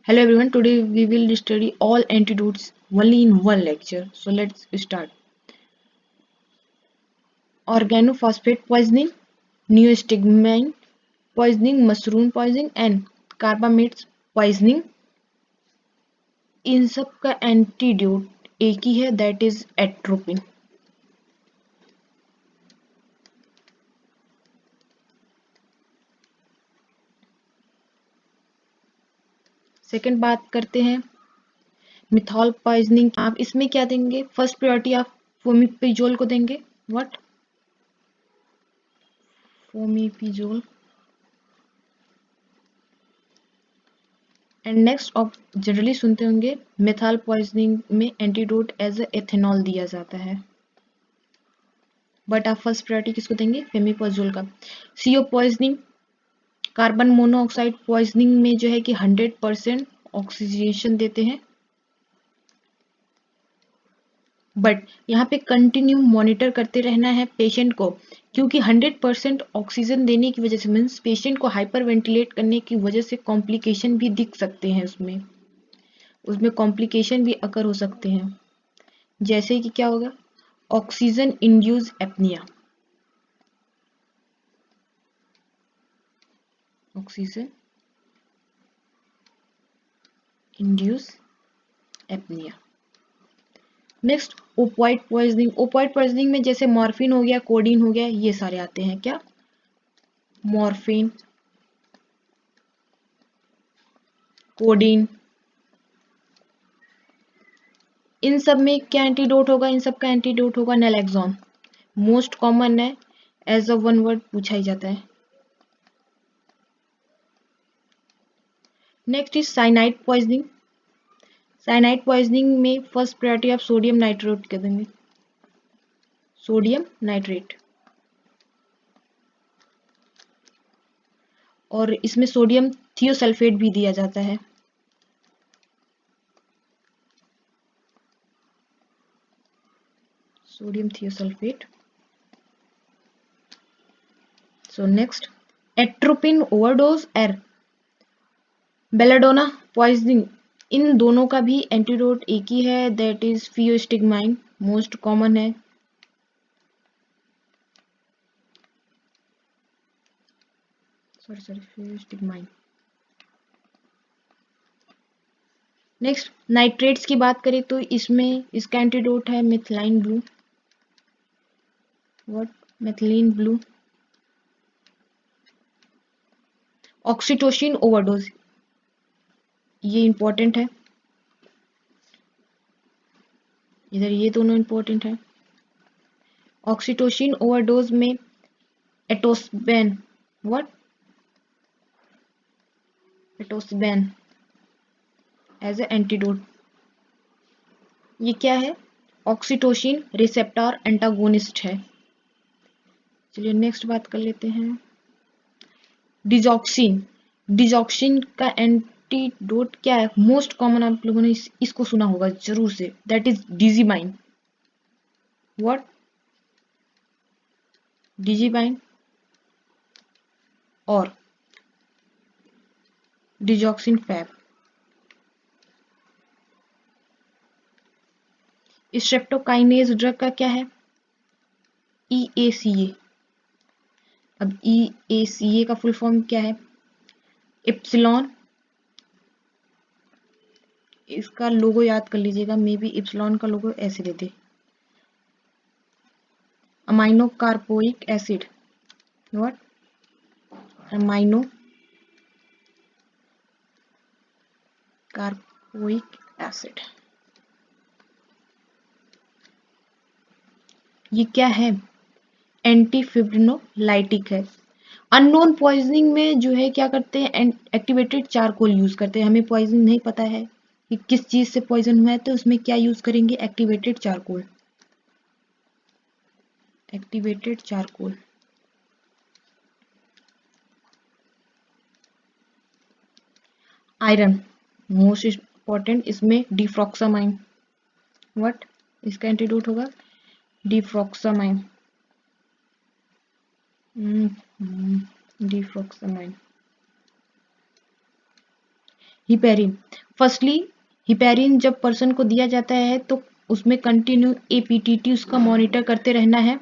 Hello everyone, today we will study all antidotes only in one lecture. So let's start. Organophosphate poisoning, neostigmine poisoning, mushroom poisoning and carbamates poisoning. इन सब का antidote एक ही है, that is atropine. Second बात करते हैं मिथॉल poisoning. आप इसमें क्या देंगे? फर्स्ट प्रायोरिटी आप फोमिपिजोल को देंगे. व्हाट? फोमिपिजोल. एंड नेक्स्ट आप जनरली सुनते होंगे मिथाल पॉइजनिंग में एंटीडोट एज एथेनॉल दिया जाता है, बट आप फर्स्ट प्रायोरिटी किसको देंगे? फेमिपोजोल का. CO poisoning, carbon monoxide poisoning में जो है कि 100% ऑक्सीजनेशन देते हैं, बट यहाँ पे कंटिन्यू मॉनिटर करते रहना है पेशेंट को, क्योंकि 100% ऑक्सीजन देने की वजह से मीन्स पेशेंट को हाइपर वेंटिलेट करने की वजह से कॉम्प्लिकेशन भी दिख सकते हैं. उसमें कॉम्प्लिकेशन भी अकर हो सकते हैं, जैसे कि क्या होगा? Oxygen induce apnoea. Oxygen induce apnoea. Next opioid poisoning. Opioid poisoning में जैसे मॉर्फिन हो गया, कोडीन हो गया, ये सारे आते हैं. क्या? मॉर्फिन, कोडीन, इन सब में क्या एंटीडोट होगा? इन सब का एंटीडोट होगा नैलेक्सोन. मोस्ट कॉमन है, एज अ वन वर्ड पूछा ही जाता है. Next is cyanide poisoning. Cyanide poisoning में फर्स्ट प्रायोरिटी आप सोडियम नाइट्रेट के देंगे. Sodium nitrate. और इसमें सोडियम थियोसल्फेट भी दिया जाता है. Sodium thiosulphate. So next atropine overdose एर बेलाडोना पॉइजनिंग. इन दोनों का भी एंटीडोट एक ही है, दैट इज फियोस्टिग्माइन. मोस्ट कॉमन है. सॉरी फियोस्टिग्माइन. नेक्स्ट नाइट्रेट्स की बात करें तो इसमें इसका एंटीडोट है methylene blue. What? Methylene blue. Oxytocin overdose, ये इंपॉर्टेंट है. इधर ये दोनों इंपॉर्टेंट है. ऑक्सीटोसिन ओवरडोज में atosiban. What? Atosiban as a antidote. ये क्या है? ऑक्सीटोसिन रिसेप्टर एंटागोनिस्ट है. चलिए नेक्स्ट बात कर लेते हैं डिजॉक्सिन. डिजॉक्सिन का एंटीडोट क्या है? मोस्ट कॉमन आप लोगों ने इसको सुना होगा जरूर से, दैट इज डिजीबाइन. व्हाट? डिजीबाइन और डिजॉक्सिन फैब. स्ट्रेप्टोकाइनेज ड्रग का क्या है? EACA. अब EACA का फुल फॉर्म क्या है? इप्सिलॉन. इसका लोगो याद कर लीजिएगा, मे बी इप्सिलॉन का लोगो ऐसे देते. Amino caproic acid. What? Amino caproic acid. ये क्या है? एंटीफिब्रिनोलाइटिक है. अननोन पॉइजनिंग में जो है क्या करते हैं? एक्टिवेटेड चारकोल यूज करते हैं. हमें पॉइजन नहीं पता है कि किस चीज से पॉइजन हुआ है, तो उसमें क्या यूज करेंगे? Activated charcoal. Activated charcoal. Iron most important, इसमें डिफ्रॉक्सामाइन. व्हाट? इसका एंटीडोट होगा डिफ्रॉक्सामाइन. डिफ्रॉक्सामाइन. हिपेरिन. फर्स्टली हिपेरिन जब पर्सन को दिया जाता है तो उसमें कंटिन्यू एपीटीटी उसका मॉनिटर करते रहना है।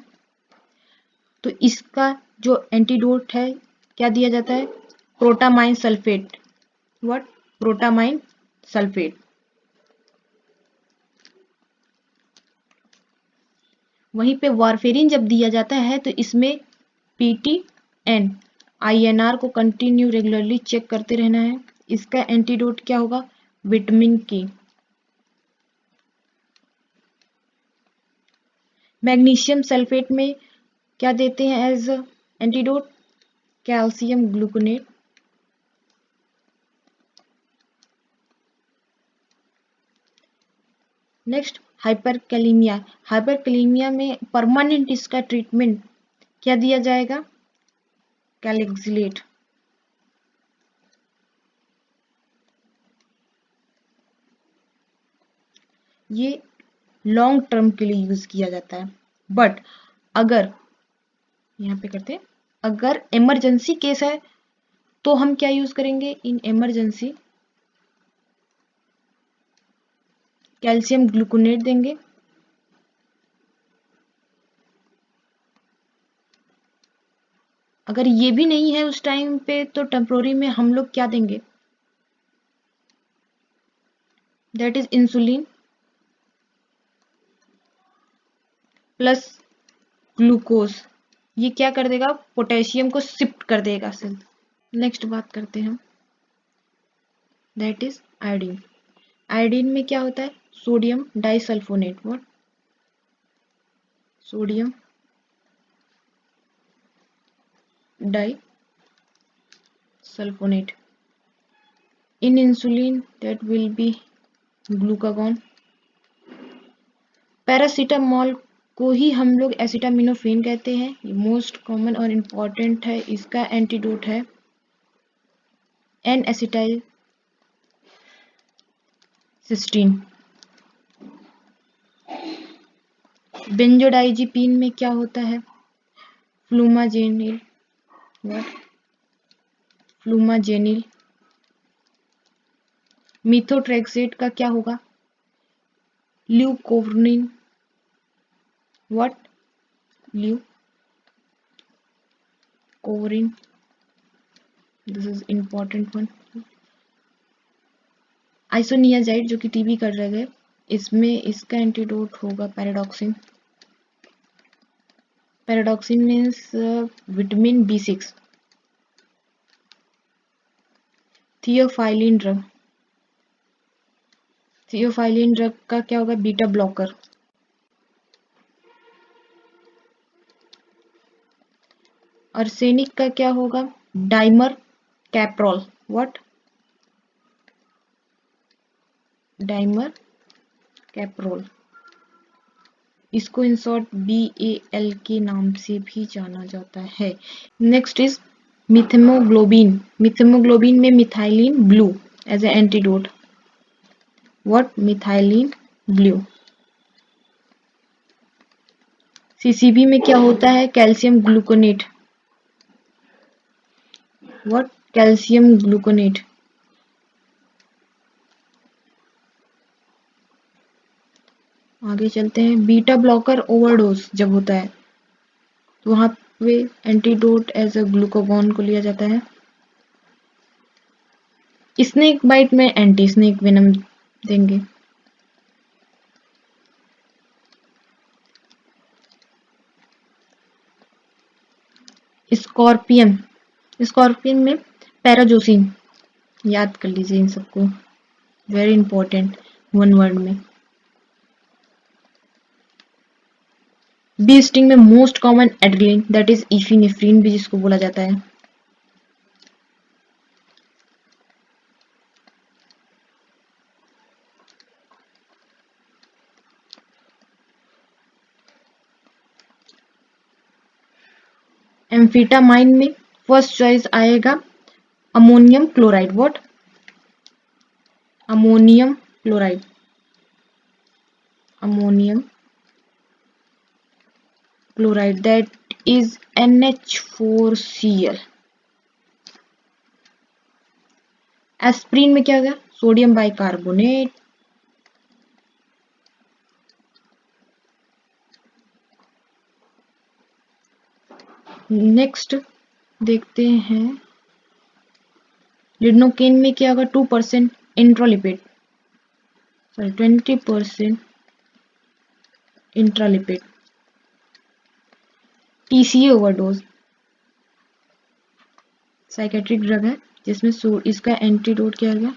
तो इसका जो एंटीडोट है क्या दिया जाता है? Protamine sulphate. What? Protamine sulphate. वहीं पे वारफेरिन जब दिया जाता है तो इसमें पीटी एंड आईएनआर को कंटिन्यू रेगुलरली चेक करते रहना है। इसका एंटीडोट क्या होगा? विटामिन के। मैग्नीशियम सल्फेट में क्या देते हैं as antidote? Calcium gluconate. Next hyperkalemia. Hyperkalemia में परमानेंट इसका ट्रीटमेंट क्या दिया जाएगा? कैलेक्सिलेट। ये लॉन्ग टर्म के लिए यूज किया जाता है। बट अगर यहाँ पे करते हैं, अगर इमरजेंसी केस है तो हम क्या यूज करेंगे? इन इमरजेंसी कैल्शियम ग्लूकोनेट देंगे। अगर ये भी नहीं है उस टाइम पे तो टेम्पोररी में हम लोग क्या देंगे? That is insulin plus glucose. ये क्या कर देगा? पोटेशियम को शिफ्ट कर देगा सेल। नेक्स्ट बात करते हैं, दैट इज आयोडीन। आयोडीन में क्या होता है? Sodium disulfonate. What? Sodium disulfonate. In insulin that will be glucagon. Paracetamol को ही हम लोग एसिटामिनोफेन कहते हैं। ये मोस्ट कॉमन और इम्पॉर्टेंट है। इसका एंटीडोट है एन एसिटाइल सिस्टीन। बेंजोडाइजिपीन में क्या होता है? फ्लूमाजेनिल। व्हाट? फ्लूमाजेनिल। मिथोट्रेक्सेट का क्या होगा? Leucovorin. What? Leucovorin. This is important one. Isoniazid जो कि टीबी कर रहे थे, इसमें इसका एंटीडोट होगा pyridoxine. Pyridoxine means vitamin B6। Theophylline drug. Theophylline drug का क्या होगा? Beta blocker. अर्सेनिक का क्या होगा? Dimercaprol. What? Dimercaprol. इसको इन शॉर्ट BAL के नाम से भी जाना जाता है। Next is methemoglobin. मिथेमोग्लोबिन में methylene blue as a antidote. What? Methylene blue. CCB में क्या होता है? Calcium gluconate. What? Calcium gluconate. आगे चलते हैं। बीटा ब्लॉकर ओवरडोज जब होता है तो वहां पे एंटीडोट एज अ ग्लूकागॉन को लिया जाता है। स्नेक बाइट में एंटी स्नेक वेनम देंगे। स्कॉर्पियन। स्कॉर्पियन में पैराजोसिन। याद कर लीजिए इन सबको, वेरी इंपॉर्टेंट, वन वर्ड में। बी स्टिंग में most common adrenaline that is epinephrine भी जिसको बोला जाता है। एम्फीटामाइन में फर्स्ट चॉइस आएगा ammonium chloride. What? Ammonium chloride. Ammonium chloride that is NH4Cl। Aspirin में क्या होगा? Sodium bicarbonate. नेक्स्ट देखते हैं लिडनोकेन में क्या होगा, 2% intralipid, sorry 20% intralipid. TCA overdose psychiatric drug है जिसमें इसका एंटीडोट क्या होगा,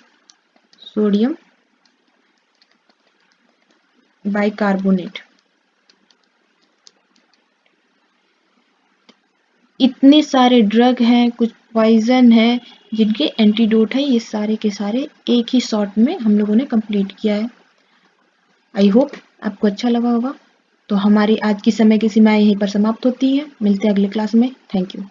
सोडियम बाइकार्बोनेट। इतने सारे ड्रग हैं, कुछ पॉइजन है जिनके एंटीडोट है, ये सारे के सारे एक ही शॉट में हम लोगों ने कंप्लीट किया है। आई होप आपको अच्छा लगा होगा। तो हमारी आज की समय की सीमाएं यहीं पर समाप्त होती है। मिलते हैं अगले क्लास में। Thank you.